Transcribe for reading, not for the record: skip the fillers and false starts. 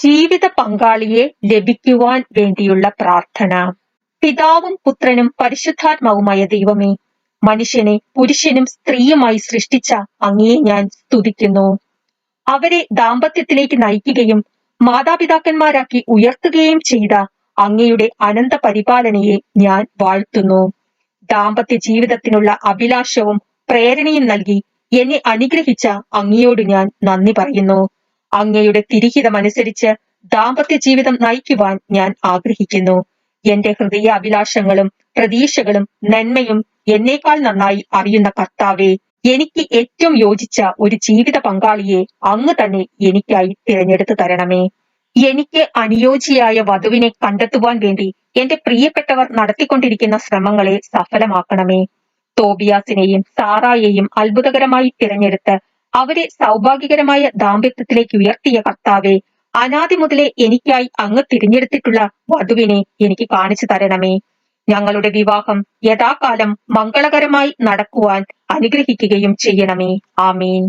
ജീവിത പങ്കാളിയെ ലഭിക്കുവാൻ വേണ്ടിയുള്ള പ്രാർത്ഥന. പിതാവും പുത്രനും പരിശുദ്ധാത്മാവുമായ ദൈവമേ, മനുഷ്യനെ പുരുഷനും സ്ത്രീയുമായി സൃഷ്ടിച്ച അങ്ങയെ ഞാൻ സ്തുതിക്കുന്നു. അവരെ ദാമ്പത്യത്തിലേക്ക് നയിക്കുകയും മാതാപിതാക്കന്മാരാക്കി ഉയർത്തുകയും ചെയ്ത അങ്ങയുടെ അനന്ത പരിപാലനയെ ഞാൻ വാഴ്ത്തുന്നു. ദാമ്പത്യ ജീവിതത്തിനുള്ള അഭിലാഷവും പ്രേരണയും നൽകി എന്നെ അനുഗ്രഹിച്ച അങ്ങയോട് ഞാൻ നന്ദി പറയുന്നു. അങ്ങയുടെ തിരിഹിതമനുസരിച്ച് ദാമ്പത്യ ജീവിതം നയിക്കുവാൻ ഞാൻ ആഗ്രഹിക്കുന്നു. എന്റെ ഹൃദയ അഭിലാഷങ്ങളും പ്രതീക്ഷകളും നന്മയും എന്നേക്കാൾ നന്നായി അറിയുന്ന കർത്താവെ, എനിക്ക് ഏറ്റവും യോജിച്ച ഒരു ജീവിത പങ്കാളിയെ അങ്ങ് തന്നെ എനിക്കായി തിരഞ്ഞെടുത്തു തരണമേ. എനിക്ക് അനുയോജ്യയായ വധുവിനെ കണ്ടെത്തുവാൻ വേണ്ടി എന്റെ പ്രിയപ്പെട്ടവർ നടത്തിക്കൊണ്ടിരിക്കുന്ന ശ്രമങ്ങളെ സഫലമാക്കണമേ. തോബിയാസിനെയും സാറായെയും അത്ഭുതകരമായി തിരഞ്ഞെടുത്ത് അവരെ സൗഭാഗ്യകരമായ ദാമ്പത്യത്തിലേക്ക് ഉയർത്തിയ കർത്താവെ, അനാദി മുതലേ എനിക്കായി അങ്ങ് തിരഞ്ഞെടുത്തിട്ടുള്ള വധുവിനെ എനിക്ക് കാണിച്ചു തരണമേ. ഞങ്ങളുടെ വിവാഹം യഥാകാലം മംഗളകരമായി നടക്കുവാൻ അനുഗ്രഹിക്കുകയും ചെയ്യണമേ. ആമീൻ.